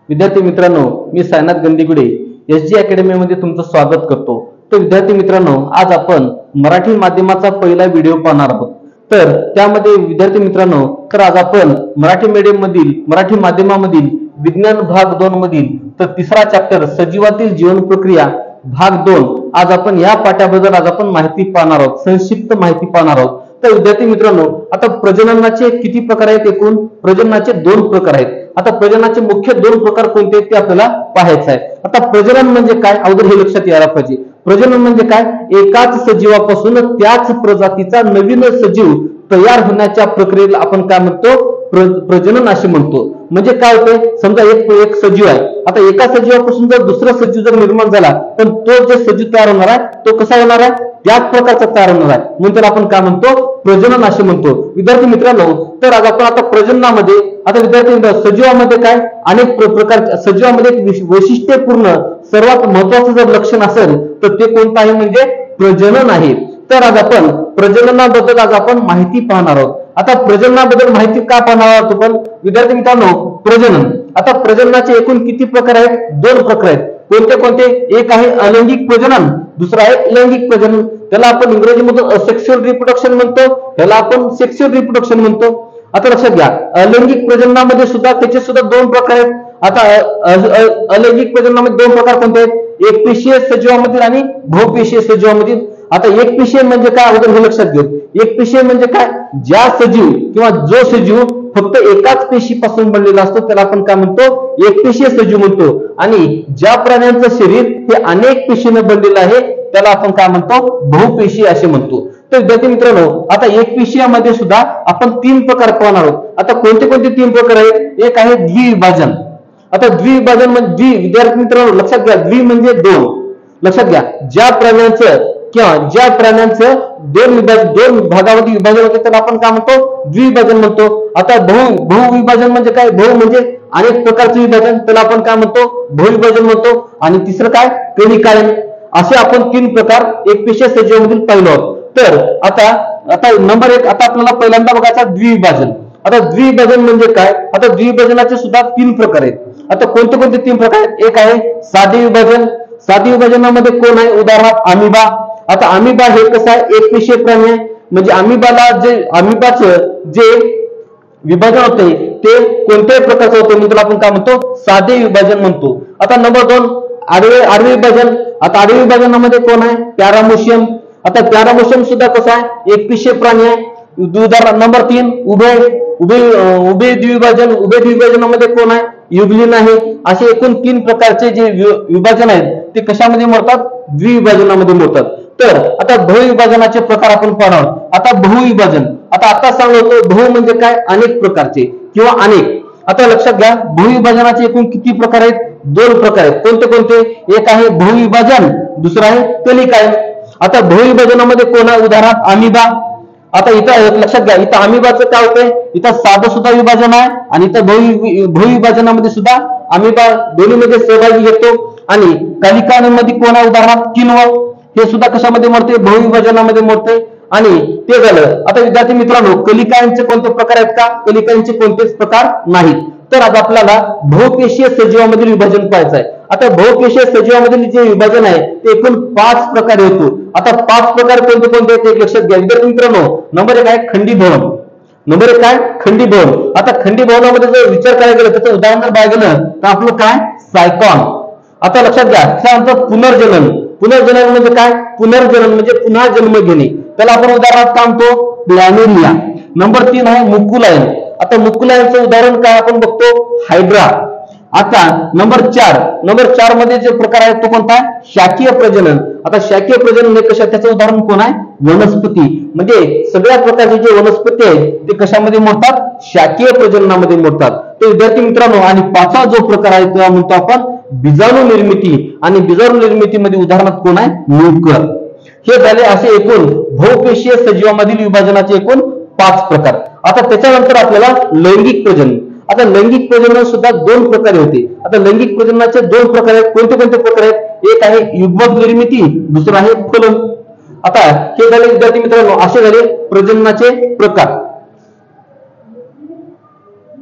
विद्यार्थी मित्रांनो, मी Sainath गंदीगुडे SG academy मध्ये तुमचं स्वागत करतो। तर विद्यार्थी मित्रांनो, आज आपण मराठी माध्यमाचा पहिला व्हिडिओ पाहणार आहोत। तर त्यामध्ये विद्यार्थी मित्रांनो, तर आज आपण मराठी माध्यमामधील विज्ञान भाग 2 मधील तर तिसरा चॅप्टर सजीवातील जीवन प्रक्रिया भाग 2 आज आपण या पाठाबद्दल आज आपण माहिती पाहणार आहोत, संक्षिप्त माहिती पाहणार आहोत। तर विद्यार्थी मित्रांनो, आता प्रजननाचे किती प्रकार आहेत? एकूण प्रजननाचे 2 प्रकार आहेत। आता प्रजननाचे मुख्य 2 प्रकार कोणते आहेत ते आपल्याला पाहायचं आहे। आता प्रजनन म्हणजे काय, अगोदर हे लक्षात यायला पाहिजे। प्रजनन म्हणजे काय? एकाच सजीवापासून त्याच प्रजातीचा नवीन सजीव तयार होण्याच्या प्रक्रियेला आपण काय म्हणतो? प्रजनन असे म्हणतो। म्हणजे काय होते, समजा एक सजीव आहे, आता एका सजीवापासून जर दुसरा सजीव जर निर्माण झाला तर तो जे सजीव तयार होणार आहे तो कसा होणार आहे? त्याच प्रकारचा तयार होणार आहे, म्हणून त्याला आपण काय म्हणतो? प्रजनन असे म्हणतो। विद्यार्थी मित्रांनो, तर आज आपण आता प्रजननामध्ये आता विद्यार्थी सजीवामध्ये काय अनेक प्रकार, सजीवामध्ये एक वैशिष्ट्यपूर्ण सर्वात महत्वाचं जर लक्षण असेल तर ते कोणतं आहे? म्हणजे प्रजनन आहे। तर आज आपण प्रजननाबद्दल आज आपण माहिती पाहणार आहोत। आता प्रजननाबद्दल माहिती का पाहणार आहोत आपण? विद्यार्थी मित्रांनो, प्रजनन, आता प्रजननाचे एकूण किती प्रकार आहेत? 2 प्रकार आहेत। कोणते कोणते? एक आहे अलैंगिक प्रजनन, दुसरा आहे लैंगिक प्रजनन। त्याला आपण इंग्रजीमधून असेक्सुअल रिप्रोडक्शन म्हणतो, त्याला आपण सेक्सुअल रिप्रोडक्शन म्हणतो। आता लक्षात घ्या, अलैंगिक प्रजननामध्ये सुद्धा त्याचे सुद्धा 2 प्रकार आहेत। आता अलैंगिक प्रजननामध्ये 2 प्रकार कोणते आहेत? एकपेशीय सजीवामधील आणि बहुपेशीय सजीवामधील। आता एकपेशीय म्हणजे काय, अगोदर हे लक्षात घ्या। एकपेशीय म्हणजे काय? ज्या सजीव किंवा जो सजीव फक्त एकाच पेशीपासून बनलेला असतो त्याला आपण काय म्हणतो? एकपेशीय सजीव म्हणतो। आणि ज्या प्राण्यांचं शरीर हे अनेक पेशीने बनलेलं आहे त्याला आपण काय म्हणतो? बहुपेशीय असे म्हणतो। तर विद्यार्थी मित्रांनो, आता एकपेशीयामध्ये सुद्धा आपण 3 प्रकार पाहणार आहोत। आता कोणते कोणते 3 प्रकार आहेत? एक आहे द्विविभाजन। आता द्विविभाजन म्हणजे विद्यार्थी मित्रांनो लक्षात घ्या, द्वि म्हणजे 2, लक्षात घ्या। ज्या प्राण्यांचं 2 भागामध्ये विभाजन होते त्याला आपण काय म्हणतो? द्विविभाजन म्हणतो। आता बहुविभाजन म्हणजे काय? बहु म्हणजे अनेक प्रकारचे विभाजन, त्याला आपण काय म्हणतो? बहुविभाजन म्हणतो। आणि तिसरं काय? कणिकायन। असे आपण 3 प्रकार एकपेशीय सजीवामधील पाहिलो आहोत। तर आता नंबर 1 आता आपल्याला पहिल्यांदा बघायचा द्विविभाजन। आता द्विविभाजन म्हणजे काय? आता द्विविभाजनाचे सुद्धा 3 प्रकार आहेत। आता कोणते कोणते 3 प्रकार आहेत? एक आहे साधे विभाजन। साधे विभाजनामध्ये कोण आहे? उदाहरणार्थ अमिबा। आता अमिबा हे कसं आहे? एकपेशीय प्राणी आहे, म्हणजे अमिबाचं जे विभाजन होते ते कोणत्याही प्रकारचं होते म्हणून त्याला आपण काय म्हणतो? साधे विभाजन म्हणतो। आता नंबर 2 आडवे विभाजन। आता आडवे विभाजनामध्ये कोण आहे? पॅरामोशियम। आता पॅरामोशियम सुद्धा कसं आहे? एकपेशीय प्राणी आहे। उदाहरण नंबर 3 उभे द्विविभाजन। उभे द्विविभाजनामध्ये कोण आहे? युग्लिन आहे। असे एकूण 3 प्रकारचे जे विभाजन आहेत ते कशामध्ये मोडतात? द्विविभाजनामध्ये मोडतात। तर आता बहुविभाजनाचे प्रकार आपण पाहणार आहोत। आता बहुविभाजन, आता सांगतो बहु म्हणजे काय? अनेक प्रकारचे किंवा अनेक। आता लक्षात घ्या, बहुविभाजनाचे एकूण किती प्रकार आहेत? 2 प्रकार आहेत। कोणते कोणते? एक आहे बहुविभाजन, दुसरा आहे कणिकायन। आता बहुविभाजनामध्ये कोण आहे? उदाहरणार्थ अमिबा। आता इथं लक्षात घ्या, इथं अमिबाचं काय होतंय? इथं साधं सुद्धा विभाजन आहे आणि इथं बहुविभाजनामध्ये सुद्धा अमिबा दोन्हीमध्ये सहभागी घेतो। आणि कणिकायनमध्ये कोण आहे? उदाहरणार्थ किण्व, हे सुद्धा कशामध्ये मोडते? बहुविभाजनामध्ये मोडते। आणि ते झालं। आता विद्यार्थी मित्रांनो, कणिकायनचे कोणते प्रकार आहेत का? कणिकायनचे कोणतेच प्रकार नाहीत। तर आज आपल्याला बहुपेशीय सजीवामधील विभाजन पाहायचं आहे। आता बहुपेशीय सजीवामधील जे विभाजन आहे ते एकूण 5 प्रकारे होतो। आता 5 प्रकार कोणते कोणते आहेत ते लक्षात घ्या विद्यार्थी मित्रांनो। नंबर 1 आहे खंडीभवन। नंबर 1 काय? खंडीभवन। आता खंडीभवनामध्ये जर विचार करायला गेलं, त्याचं उदाहरण जर पाहायला गेलं तर आपलं काय? सायकॉन। आता लक्षात घ्या, त्यानंतर पुनर्जनन। पुनर्जनन म्हणजे काय? पुनर्जनन म्हणजे पुन्हा जन्म घेणे, त्याला आपण उदाहरणार्थ काय म्हणतो? प्लॅमेलिया। नंबर 3 आहे मुकुलायन। आता मुकुलायनचं उदाहरण काय आपण बघतो? हायड्रा। आता नंबर 4 मध्ये जे प्रकार आहे तो कोणता? शाकीय प्रजनन। आता शाकीय प्रजनन म्हणजे कशा? त्याचं उदाहरण कोण आहे? वनस्पती। म्हणजे सगळ्या प्रकारचे जे वनस्पती आहेत ते कशामध्ये मोडतात? शाकीय प्रजननामध्ये मोडतात। तर विद्यार्थी मित्रांनो, आणि 5वा जो प्रकार आहे तो म्हणतो आपण बीजाणू निर्मिती। आणि बीजाणू निर्मितीमध्ये उदाहरणार्थ कोण आहे? न्यूकर। हे झाले असे एकूण बहुपेशीय सजीवामधील विभाजनाचे एकूण 5 प्रकार। आता त्याच्यानंतर आपल्याला लैंगिक प्रजनन। आता लैंगिक प्रजनन सुद्धा 2 प्रकारे होते। आता लैंगिक प्रजननाचे 2 प्रकार आहेत। कोणते कोणते प्रकार आहेत? एक आहे युग्मक निर्मिती, दुसरा आहे फलन। आता हे झाले विद्यार्थी मित्रांनो, असे झाले प्रजननाचे प्रकार।